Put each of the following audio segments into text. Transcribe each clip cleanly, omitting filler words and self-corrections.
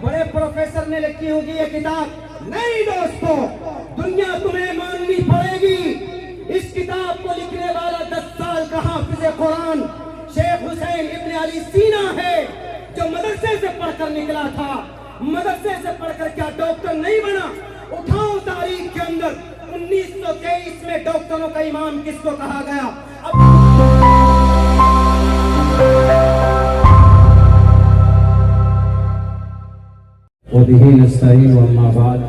بڑے پروفیسر نے لکھی ہوگی یہ کتاب، نہیں دوستو، دنیا تمہیں ماننی پڑے گی۔ اس کتاب کو لکھنے والا 10 سال کا حافظ قرآن شیخ حسین ابن علی سینا ہے، جو مدرسے سے پڑھ کر نکلا تھا۔ مدرسے سے پڑھ کر کیا ڈاکٹر نہیں بنا؟ اٹھاؤ تاریخ کے اندر 1923 میں ڈاکٹروں کا امام کس کو کہا گیا؟ وبه نستعین واما بعد،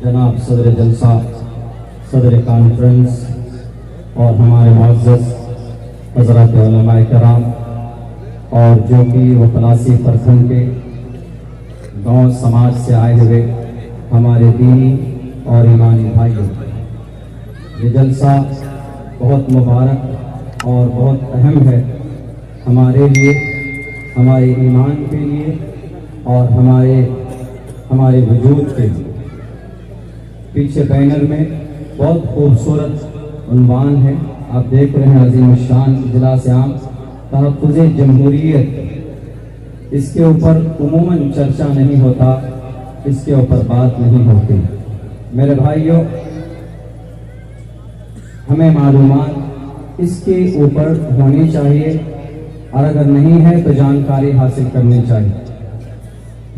جناب صدر جلسہ، صدر کانفرنس اور ہمارے معزز حضرات علماء کرام اور جو کہ وہ پلاسی پرکھنڈ کے گاؤں سماج سے آئے ہوئے ہمارے دینی اور ایمانی بھائیوں، یہ جلسہ بہت مبارک اور بہت اہم ہے ہمارے لیے، ہمارے ایمان کے لیے اور ہمارے وجود کے لیے۔ پیچھے بینر میں بہت خوبصورت عنوان ہے، آپ دیکھ رہے ہیں، عظیم الشان اجلاس عام تحفظ جمہوریت۔ اس کے اوپر عموماً چرچا نہیں ہوتا، اس کے اوپر بات نہیں ہوتی۔ میرے بھائیوں، ہمیں معلومات اس کے اوپر ہونی چاہیے، اور اگر نہیں ہے تو جانکاری حاصل کرنی چاہیے۔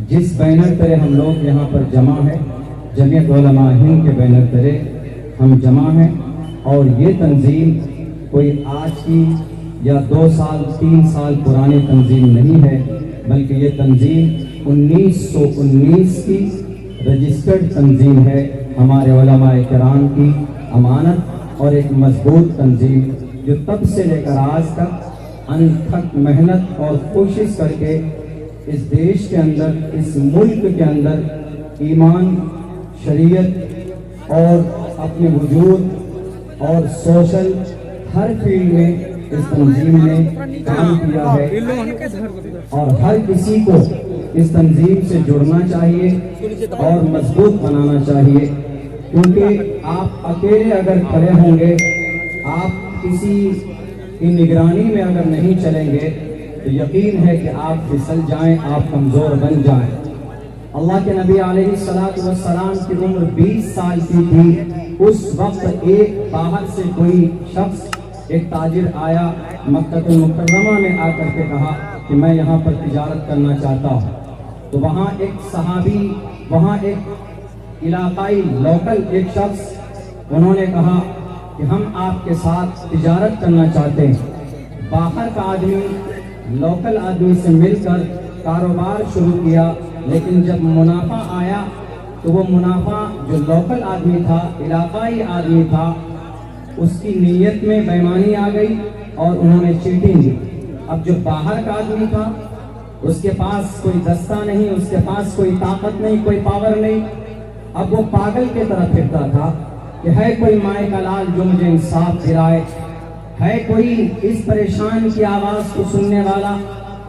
جس بینر تلے ہم لوگ یہاں پر جمع ہیں، جمعیت علماء ہند کے بینر تلے ہم جمع ہیں، اور یہ تنظیم کوئی آج کی یا 2 سال 3 سال پرانی تنظیم نہیں ہے، بلکہ یہ تنظیم 1919 کی رجسٹرڈ تنظیم ہے، ہمارے علماء کرام کی امانت اور ایک مضبوط تنظیم، جو تب سے لے کر آج تک انتھک محنت اور کوشش کر کے اس دیش کے اندر، اس ملک کے اندر ایمان، شریعت اور اپنے وجود اور سوشل ہر فیلڈ میں اس تنظیم نے کام کیا ہے، اور ہر کسی کو اس تنظیم سے جڑنا چاہیے اور مضبوط بنانا چاہیے، کیونکہ آپ اکیلے اگر کھڑے ہوں گے، آپ کسی کی نگرانی میں اگر نہیں چلیں گے تو یقین ہے کہ آپ پھسل جائیں، آپ کمزور بن جائیں۔ اللہ کے نبی علیہ السلام کی عمر 20 سال کی تھی، اس وقت ایک باہر سے کوئی شخص، ایک تاجر آیا مکہ المکرمہ میں آ کر کے کہا کہ میں یہاں پر تجارت کرنا چاہتا ہوں۔ تو وہاں ایک صحابی، وہاں ایک علاقائی لوکل ایک شخص، انہوں نے کہا کہ ہم آپ کے ساتھ تجارت کرنا چاہتے ہیں۔ باہر کا آدمی لوکل آدمی سے مل کر کاروبار شروع کیا، لیکن جب منافع آیا تو وہ منافع جو لوکل آدمی تھا، علاقائی آدمی تھا، اس کی نیت میں بے ایمانی آ گئی اور انہوں نے چیٹنگ کی۔ اب جو باہر کا آدمی تھا، اس کے پاس کوئی دستہ نہیں، اس کے پاس کوئی طاقت نہیں، کوئی پاور نہیں، اب وہ پاگل کی طرح پھرتا تھا کہ ہے کوئی مائے کا لال جو مجھے انصاف دلائے، ہے کوئی اس پریشان کی آواز کو سننے والا۔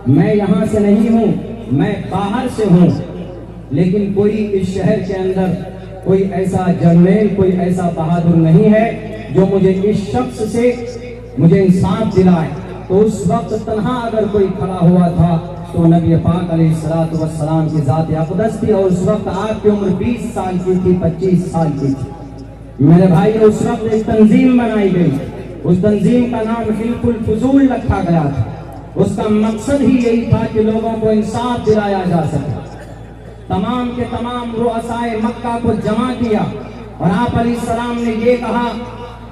میں یہاں سے نہیں ہوں، میں باہر سے ہوں، لیکن کوئی اس شہر کے اندر کوئی ایسا جرنیل، کوئی ایسا بہادر نہیں ہے جو مجھے اس شخص سے مجھے انصاف دلائے۔ تو اس وقت تنہا اگر کوئی کھڑا ہوا تھا تو نبی پاک علیہ السلام کی ذات اقدس تھی، اور اس وقت آپ کی عمر 20 سال کی تھی، 25 سال کی تھی۔ میرے بھائی، اس وقت ایک تنظیم بنائی گئی، اس تنظیم کا نام حلف الفضول رکھا گیا تھا۔ اس کا مقصد ہی یہی تھا کہ لوگوں کو انصاف دلایا جا سکے۔ تمام کے تمام رؤسائے مکہ کو جمع کیا، اور آپ علیہ السلام نے یہ کہا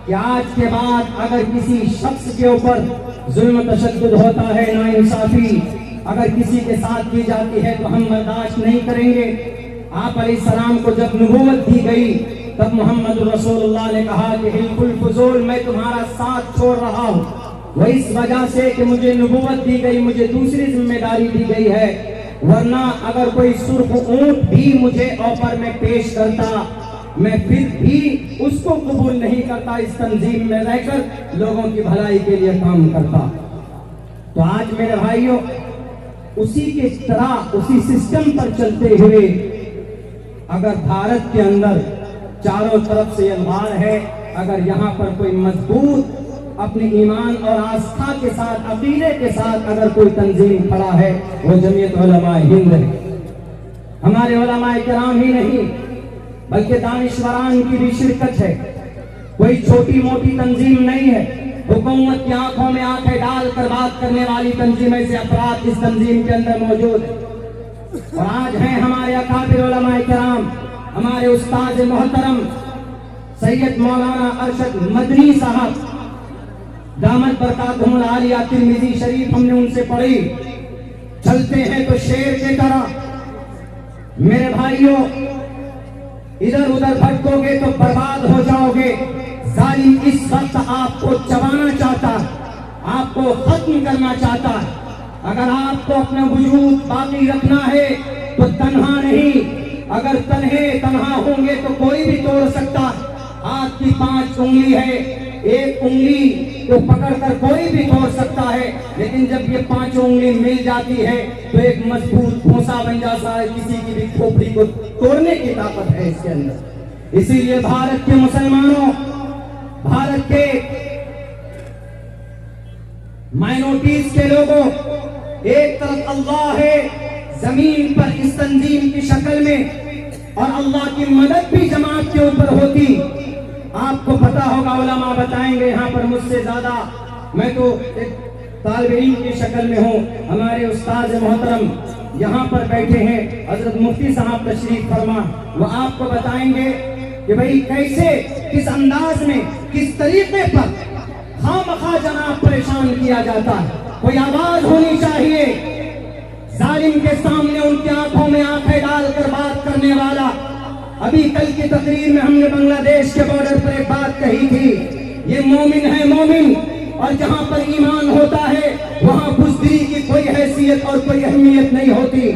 کہ آج کے بعد اگر کسی شخص کے اوپر ظلم تشدد ہوتا ہے، ناانصافی اگر کسی کے ساتھ کی جاتی ہے تو ہم برداشت نہیں کریں گے۔ آپ علیہ السلام کو جب نبوت دی گئی تب محمد رسول اللہ نے کہا کہ حلف الفضول، میں تمہارا ساتھ چھوڑ رہا ہوں، وہ اس وجہ سے کہ مجھے نبوت دی گئی، مجھے دوسری ذمہ داری دی گئی ہے، ورنہ اگر کوئی سرخ اونٹ بھی مجھے آفر میں پیش کرتا، میں پھر بھی اس کو قبول نہیں کرتا، اس تنظیم میں رہ کر لوگوں کی بھلائی کے لیے کام کرتا۔ تو آج میرے بھائیوں، اسی کے طرح اسی سسٹم پر چلتے ہوئے اگر بھارت کے اندر چاروں طرف سے انوار ہے، اگر یہاں پر کوئی مضبوط اپنے ایمان اور آستھا کے ساتھ، عقیدے کے ساتھ اگر کوئی تنظیم کھڑا ہے وہ جمعیت علماء ہند ہے۔ ہمارے علماء کرام ہی نہیں بلکہ دانشوران کی بھی شرکت ہے، کوئی چھوٹی موٹی تنظیم نہیں ہے۔ حکومت کی آنکھوں میں آنکھیں ڈال کر بات کرنے والی تنظیمیں سے افراد اس تنظیم کے اندر موجود ہیں، اور آج ہیں ہمارے اکابر علماء کرام، ہمارے استاد محترم سید مولانا ارشد مدنی صاحب دامت برکاتہم العالیہ ترمذی شریف ہم نے ان سے پڑھی، چلتے ہیں تو شیر کی طرح۔ میرے بھائیوں، ادھر ادھر بھٹکو گے تو برباد ہو جاؤ گے۔ ظالم اس وقت آپ کو چبانا چاہتا ہے، آپ کو ختم کرنا چاہتا ہے۔ اگر آپ کو اپنا وجود باقی رکھنا ہے تو تنہا نہیں، اگر تنہا ہوں گے تو کوئی بھی توڑ سکتا ہے۔ ہاتھ کی 5 انگلی ہے، ایک انگلی کو پکڑ کر کوئی بھی توڑ سکتا ہے، لیکن جب یہ 5 انگلی مل جاتی ہے تو ایک مضبوط گھونسا بن جاتا ہے، کسی کی بھی کھوپڑی کو توڑنے کی طاقت ہے اس کے اندر۔ اسی لیے بھارت کے مسلمانوں، بھارت کے مائنورٹیز کے لوگوں، ایک طرف اللہ ہے زمین پر اس تنظیم کی شکل میں، اور اللہ کی مدد بھی جماعت کے اوپر ہوتی۔ آپ کو پتا ہوگا، علماء بتائیں گے یہاں پر مجھ سے زیادہ، میں تو ایک طالب علم کی شکل میں ہوں۔ ہمارے استاد محترم یہاں پر بیٹھے ہیں، حضرت مفتی صاحب تشریف فرما، وہ آپ کو بتائیں گے کہ بھئی کیسے، کس انداز میں، کس طریقے پر خامخواہ جناب پریشان کیا جاتا ہے۔ کوئی آواز ہونی چاہیے ظالم کے سامنے، ان کی آنکھوں میں آنکھیں ڈال کر بات کرنے والا۔ ابھی کل کی تقریر میں ہم نے بنگلہ دیش کے بارڈر پر ایک بات کہی تھی، یہ مومن ہے مومن، اور جہاں پر ایمان ہوتا ہے وہاں بزدلی کی کوئی حیثیت اور کوئی اہمیت نہیں ہوتی۔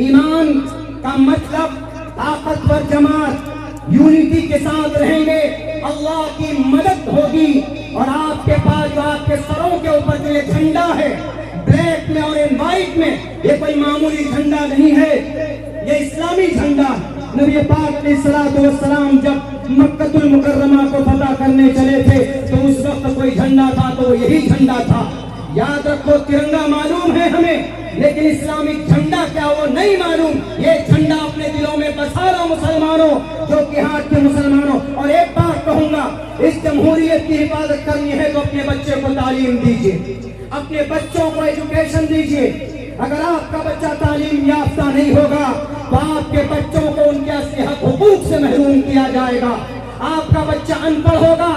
ایمان کا مطلب طاقتور جماعت، یونٹی کے ساتھ رہیں گے، اللہ کی مدد ہوگی، اور آپ کے پاس جو آپ کے سروں کے اوپر جو یہ جھنڈا ہے بلیک میں اور وائٹ میں، یہ کوئی معمولی جھنڈا نہیں ہے، یہ اسلامی جھنڈا۔ نبی پاک علیہ الصلوۃ والسلام جب مکہ المکرمہ کو فتح کرنے چلے تھے تو اس وقت کوئی جھنڈا تھا تو وہ یہی جھنڈا تھا۔ یاد رکھو، ترنگا معلوم ہے ہمیں، لیکن اسلامک جھنڈا کیا وہ نہیں معلوم۔ یہ جھنڈا اپنے دلوں میں بسا لو مسلمانوں، جو کہ ہاتھ کے مسلمانوں۔ اور ایک بات کہوں گا، اس جمہوریت کی حفاظت کرنی ہے تو اپنے بچے کو تعلیم دیجیے، اپنے بچوں کو ایجوکیشن دیجیے۔ اگر آپ کا بچہ تعلیم یافتہ نہیں ہوگا تو آپ کے بچوں کو ان کے اصلی حق حقوق سے محروم کیا جائے گا۔ آپ کا بچہ ان پڑھ ہوگا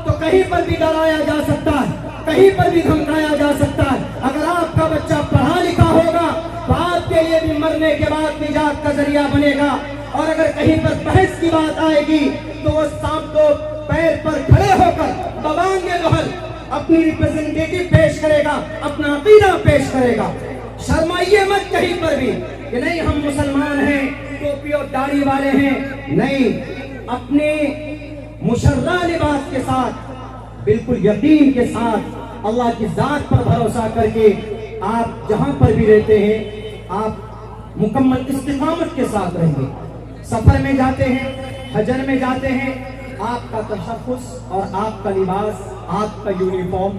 تو کہیں پر بھی ڈرایا جا سکتا ہے، کہیں پر بھی دھمکایا جا سکتا ہے۔ اگر آپ کا بچہ پڑھا لکھا ہوگا تو آپ کے لیے بھی مرنے کے بعد نجات کا ذریعہ بنے گا، اور اگر کہیں پر بحث کی بات آئے گی تو وہ سانپ کو پیر پر کھڑے ہو کر ببانگ لہل اپنی ریپرزنٹیٹو پیش کرے گا، اپنا عقیدہ پیش کرے گا۔ شرمائیے مت کہیں پر بھی کہ نہیں ہم مسلمان ہیں، ٹوپی اور داڑھی والے ہیں، نہیں، اپنے مشرہ لباس کے ساتھ، بالکل یقین کے ساتھ، اللہ کی ذات پر بھروسہ کر کے آپ جہاں پر بھی رہتے ہیں آپ مکمل استقامت کے ساتھ رہیں گے۔ سفر میں جاتے ہیں، حجر میں جاتے ہیں، آپ کا تشخص اور آپ کا لباس، آپ کا یونیفارم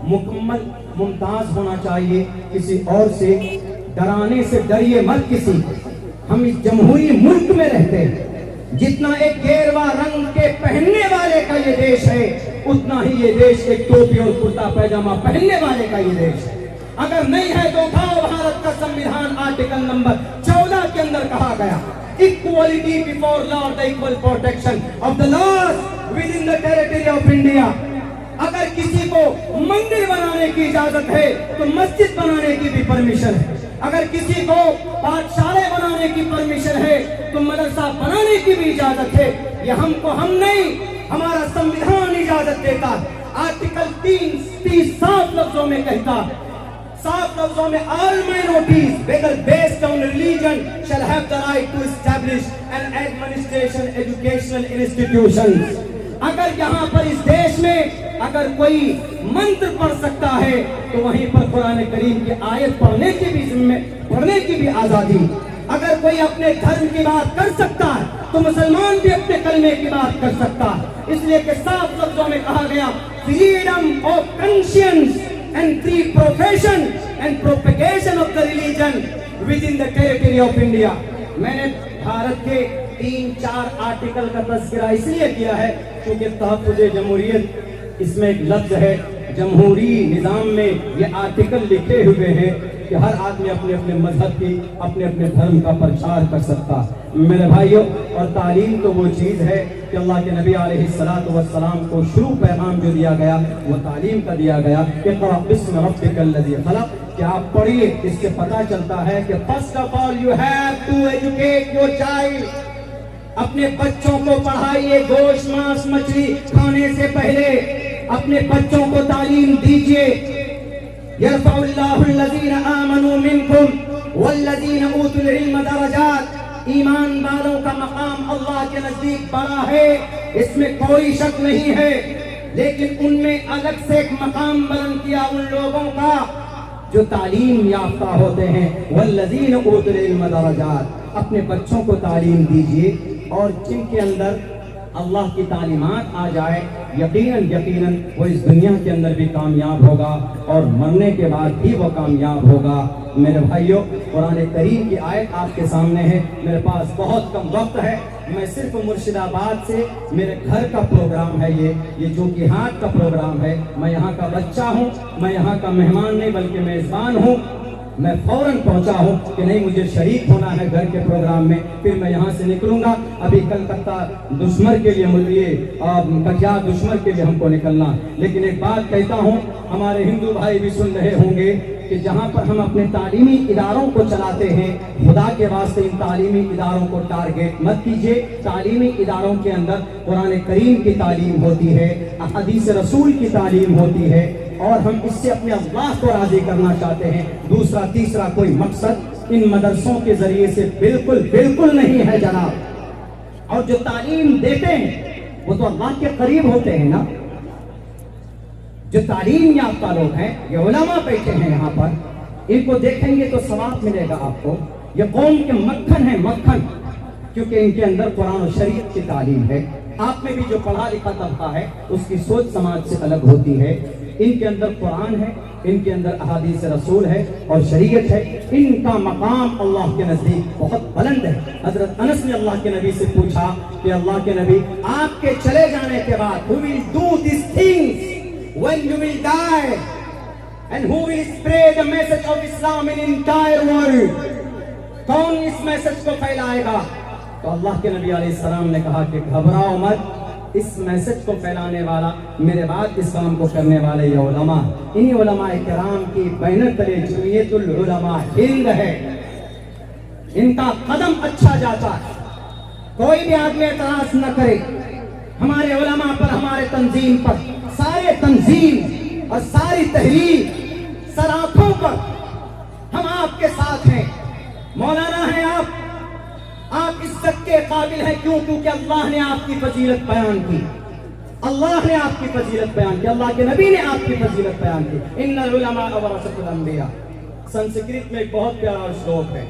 مکمل ممتاز ہونا چاہیے، کسی اور سے ڈرانے سے ڈریے مت کسی۔ ہم اس جمہوری ملک میں رہتے ہیں، جتنا ایک گیروا رنگ کے پہننے والے کا یہ دیش ہے، اتنا ہی یہ دیش ایک ٹوپی اور کرتا پیجامہ پہننے والے کا یہ دیش ہے۔ اگر نہیں ہے تو اٹھاؤ بھارت کا سمویدھان، آرٹیکل نمبر 14 کے اندر کہا گیا equality before law, the equal protection of the laws within the territory of India۔ اگر کسی کو مندر بنانے کی اجازت ہے تو مسجد بنانے کی بھی پرمیشن ہے، اگر کسی کو پاٹھشالے بنانے کی پرمیشن ہے تو مدرسہ بنانے کی بھی اجازت ہے۔ یہ ہم کو ہم نہیں، ہمارا سمویدھان اجازت دیتا ہے۔ آرٹیکل 30 صاف لفظوں میں کہتا ہے، صاف لفظوں میں all minorities whether based on religion shall have the right to establish and administration educational institutions۔ اگر یہاں پر اس دیش میں اگر کوئی منتر پڑھ سکتا ہے تو وہیں پر قرآن کریم کی آیت پڑھنے کی بھی آزادی، اگر کوئی اپنے دھرم کی بات کر سکتا ہے تو مسلمان بھی اپنے کلمے کی بات کر سکتا ہے، اس لیے کہ صاف لفظوں میں کہا گیا freedom of conscience and free profession and propagation of the religion within the territory of India۔ میں نے بھارت کے 3-4 آرٹیکل کا تذکرہ اس لیے کیا ہے کیونکہ تحفظ جمہوریت اس میں ایک لفظ ہے، جمہوری نظام میں یہ آرٹیکل لکھے ہوئے ہیں کہ ہر آدمی اپنے اپنے مذہب کی اپنے اپنے دھرم کا پرچار کر سکتا۔ میرے بھائیوں، اور تعلیم تو وہ چیز ہے کہ اللہ کے نبی علیہ السلام کو شروع پیغام جو دیا گیا وہ تعلیم کا دیا گیا، اقرأ باسم ربک الذی خلق، کہ آپ پڑھیے۔ اس سے پتہ چلتا ہے کہ first of all you have to educate your child, اپنے بچوں کو پڑھائیے، گوشت ماس مچھلی کھانے سے پہلے اپنے بچوں کو تعلیم دیجیے۔ یرفع اللہ الذین آمنوا منکم والذین اوتوا العلم درجات، ایمان والوں کا مقام اللہ کے نزدیک بڑا ہے، اس میں کوئی شک نہیں ہے، لیکن ان میں الگ سے ایک مقام بلند کیا ان لوگوں کا جو تعلیم یافتہ ہوتے ہیں۔ والذین اوتوا العلم درجات، اپنے بچوں کو تعلیم دیجیے، اور جن کے اندر اللہ کی تعلیمات آ جائے یقیناً وہ اس دنیا کے اندر بھی کامیاب ہوگا اور مرنے کے بعد بھی وہ کامیاب ہوگا۔ میرے بھائیوں، قرآن کریم کی آیت آپ کے سامنے ہے، میرے پاس بہت کم وقت ہے، میں صرف مرشد آباد سے، میرے گھر کا پروگرام ہے یہ جو کہ ہاتھ کا پروگرام ہے، میں یہاں کا بچہ ہوں، میں یہاں کا مہمان نہیں بلکہ میزبان ہوں، میں فوراً پہنچا ہوں کہ نہیں مجھے شریک ہونا ہے گھر کے پروگرام میں، پھر میں یہاں سے نکلوں گا۔ ابھی کلکتہ دشمر کے لیے کٹیا دشمر کے لیے ہم کو نکلنا، لیکن ایک بات کہتا ہوں، ہمارے ہندو بھائی بھی سن رہے ہوں گے کہ جہاں پر ہم اپنے تعلیمی اداروں کو چلاتے ہیں، خدا کے واسطے ان تعلیمی اداروں کو ٹارگیٹ مت کیجیے۔ تعلیمی اداروں کے اندر قرآن کریم کی تعلیم ہوتی ہے، احادیث رسول کی تعلیم ہوتی ہے، اور ہم اس سے اپنے اللہ کو راضی کرنا چاہتے ہیں۔ دوسرا تیسرا کوئی مقصد ان مدرسوں کے ذریعے سے بالکل نہیں ہے جناب۔ اور جو تعلیم دیتے ہیں وہ تو اللہ کے قریب ہوتے ہیں نا، جو تعلیم یافتہ لوگ ہیں، یہ علماء بیٹھے ہیں یہاں پر، ان کو دیکھیں گے تو ثواب ملے گا آپ کو۔ یہ قوم کے مکھن ہیں، مکھن، کیونکہ ان کے اندر قرآن و شریعت کی تعلیم ہے۔ آپ میں بھی جو پڑھا لکھا طبقہ ہے اس کی سوچ سماج سے الگ ہوتی ہے، ان کے اندر قرآن ہے، ان کے اندر احادیث رسول ہے اور شریعت ہے، ان کا مقام اللہ کے نزدیک بہت بلند ہے۔ حضرت انس نے اللہ کے نبی سے پوچھا کہ اللہ کے نبی، آپ کے چلے جانے کے بعد who will do these things when you will die and who will spread the message of Islam in entire world؟ کون اس میسج کو پھیلائے گا؟ تو اللہ کے نبی علیہ السلام نے کہا کہ گھبراؤ مت، اس میسج کو پھیلانے والا، میرے بعد اس کام کو کرنے والے یہ علماء، انہی علماء کرام کی بینر تلے جمعیت العلماء ہند ہے، ان کا قدم اچھا جاتا ہے، کوئی بھی آدمی اعتراض نہ کرے ہمارے علماء پر، ہمارے تنظیم پر، سارے تنظیم اور ساری تحریر سراخوں پر ہم آپ کے ساتھ ہیں۔ مولانا ہیں آپ عزت کے قابل ہیں، کیوں؟ کیونکہ اللہ نے آپ کی فضیلت بیان کی، اللہ نے آپ کی فضیلت بیان کی، اللہ کے نبی نے آپ کی فضیلت بیان کی۔ ان العلماء ورثۃ الانبیاء، سنسکرت میں ایک بہت پیارا شلوک ہے،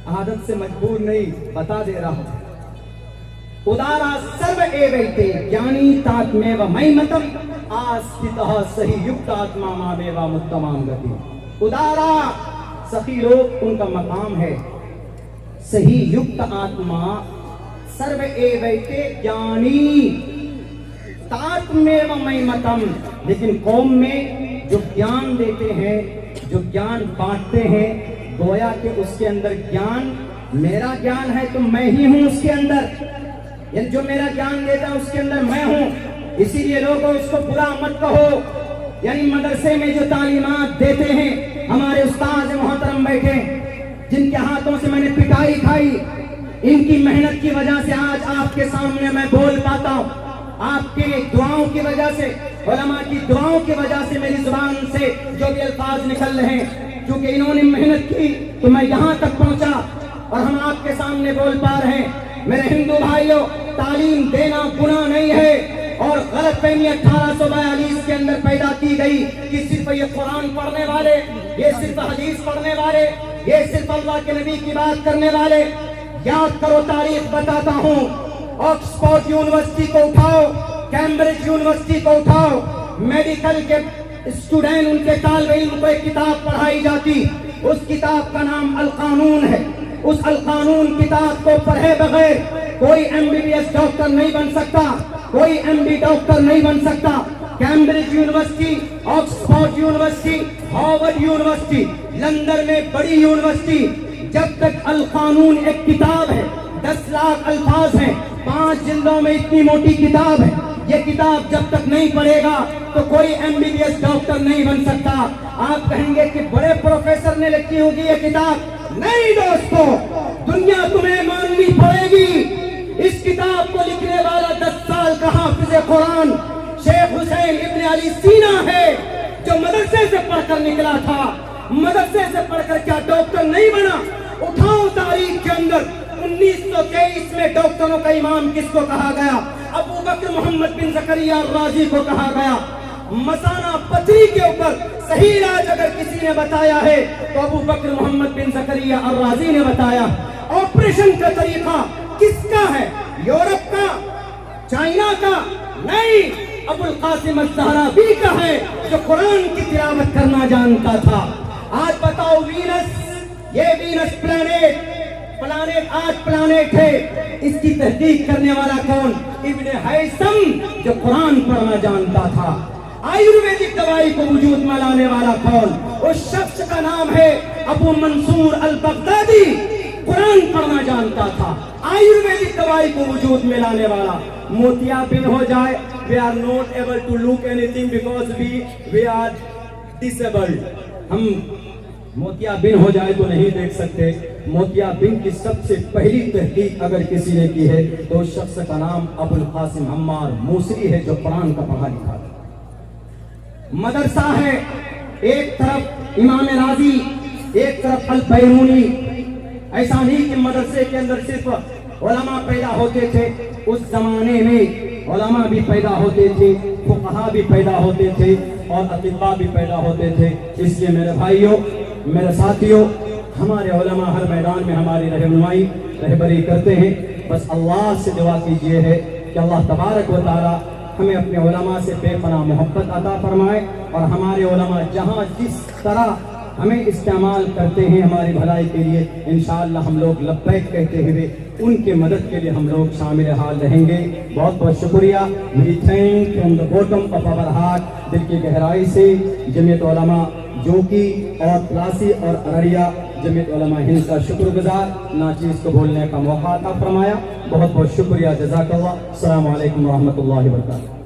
عادت سے مجبور نہیں، بتا دے رہا ہوں۔ ادارا سرو ایویتے جانی تاتمیو مہیمتم آستھتہ سہی یکت آتما مامیوا متمام گتی۔ ادارا سخی لوگ، ان کا مقام ہے صحیح یکت آتما سرو ایویتے جانی تاتمیو مہیمتم، لیکن قوم میں جو گیان دیتے ہیں، جو گیان بانٹتے ہیں، گویا کہ اس کے اندر گیان میرا گیان ہے تو میں ہی ہوں اس کے اندر، یعنی جو میرا گیان دیتا ہے اس کے اندر میں ہوں، اسی لیے لوگوں اس کو برا مت کہو۔ یعنی مدرسے میں جو تعلیمات دیتے ہیں، ہمارے استاد محترم بیٹھے جن کے ہاتھوں سے میں نے پٹائی کھائی، ان کی محنت کی وجہ سے آج آپ کے سامنے میں بول پاتا ہوں، آپ کی دعاؤں کی وجہ سے، علماء کی دعاؤں کی وجہ سے میری زبان سے جو بھی الفاظ نکل رہے ہیں، کیونکہ انہوں نے محنت کی تو میں یہاں تک پہنچا اور ہم آپ کے سامنے بول پا رہے ہیں۔ میرے ہندو بھائیوں، تعلیم دینا گناہ نہیں ہے، اور غلط فہمی 1842 کے اندر پیدا کی گئی کہ صرف یہ قرآن پڑھنے والے، یہ صرف حدیث پڑھنے والے، یہ صرف اللہ کے نبی کی بات کرنے والے. یاد کرو، تاریخ بتاتا ہوں. آکسفورڈ یونیورسٹی کو اٹھاؤ، کیمبرج یونیورسٹی کو اٹھاؤ، میڈیکل کے اسٹوڈنٹ، ان کے طالب علم کو ایک کتاب پڑھائی جاتی. اس کتاب کا نام القانون ہے. اس القانون کتاب کو پڑھے بغیر کوئی MBBS ڈاکٹر نہیں بن سکتا، کوئی MD ڈاکٹر نہیں بن سکتا. Cambridge university, Oxford university, Harvard university, London میں بڑی یونیورسٹی، جب تک القانون ایک کتاب ہے، 10 لاکھ الفاظ ہیں، 5 جلدوں میں اتنی موٹی کتاب ہے، یہ کتاب جب تک نہیں پڑھے گا تو کوئی MBBS ڈاکٹر نہیں بن سکتا. آپ کہیں گے کہ بڑے پروفیسر نے لکھی ہوگی یہ کتاب. نہیں دوستو، دنیا تمہیں ماننی پڑے گی. اس کتاب کو لکھنے والا 10 سال کا حافظ قرآن شیخ حسین ابن علی سینا ہے، جو مدرسے سے پڑھ کر نکلا تھا. مدرسے سے پڑھ کر کیا ڈاکٹر نہیں بنا؟ اٹھاؤ تاریخ کے اندر 1923 میں ڈاکٹروں کا امام کس کو کہا گیا؟ ابو بکر محمد بن زکریا الرازی کو کہا گیا. مثانہ پتھری کے اوپر صحیح علاج اگر کسی نے بتایا ہے تو ابو بکر محمد بن زکریا الرازی نے بتایا. آپریشن کا طریقہ کس کا ہے؟ یورپ کا؟ چائنا کا؟ نہیں، ابو القاسم الزہراوی کا ہے، جو قرآن کی تلاوت کرنا جانتا تھا. آج بتاؤ، وینس، یہ وینس پلانیٹ 8 پلانیٹ ہے، اس کی تحقیق کرنے والا کون؟ ابن ہیثم، جو قرآن پڑھنا جانتا تھا. آیورویدک دوائی کو وجود میں لانے والا کون؟ اس شخص کا نام ہے ابو منصور البغدادی، قرآن پڑھنا جانتا تھا. آیورویدک دوائی کو وجود میں لانے والا. موتیابند ہو جائے، we are not able to look anything because we are disabled. ہم موتیابند ہو جائے تو نہیں دیکھ سکتے. موتیابند کی سب سے پہلی تحقیق اگر کسی نے کی ہے تو اس شخص کا نام ابو القاسم عمار موصلی ہے، جو قرآن کا پڑھا لکھا تھا. مدرسہ ہے، ایک طرف امام راضی، ایک طرف البیرونی. ایسا نہیں کہ مدرسے کے اندر صرف علماء پیدا ہوتے تھے. اس زمانے میں علماء بھی پیدا ہوتے تھے، فقہاء بھی پیدا ہوتے تھے، اور اطباء بھی پیدا ہوتے تھے. اس لیے میرے بھائیوں، میرے ساتھیوں، ہمارے علماء ہر میدان میں ہماری رہبری کرتے ہیں. بس اللہ سے دعا کیجیے ہے کہ اللہ تبارک و تعالی ہمیں اپنے علماء سے بے پناہ محبت عطا فرمائے، اور ہمارے علماء جہاں جس طرح ہمیں استعمال کرتے ہیں ہماری بھلائی کے لیے، انشاءاللہ ہم لوگ لبیک کہتے ہوئے ان کی مدد کے لیے ہم لوگ شامل حال رہیں گے. بہت بہت شکریہ. We thank from the bottom of our heart, دل کی گہرائی سے جمعیت علماء جوکی اور پلاسی اور ارریہ جمعیت علماء ہند کا شکر گزار. ناچیز کو بولنے کا موقع عطا فرمایا. بہت بہت شکریہ. جزاک اللہ. السلام علیکم ورحمۃ اللہ وبرکاتہ.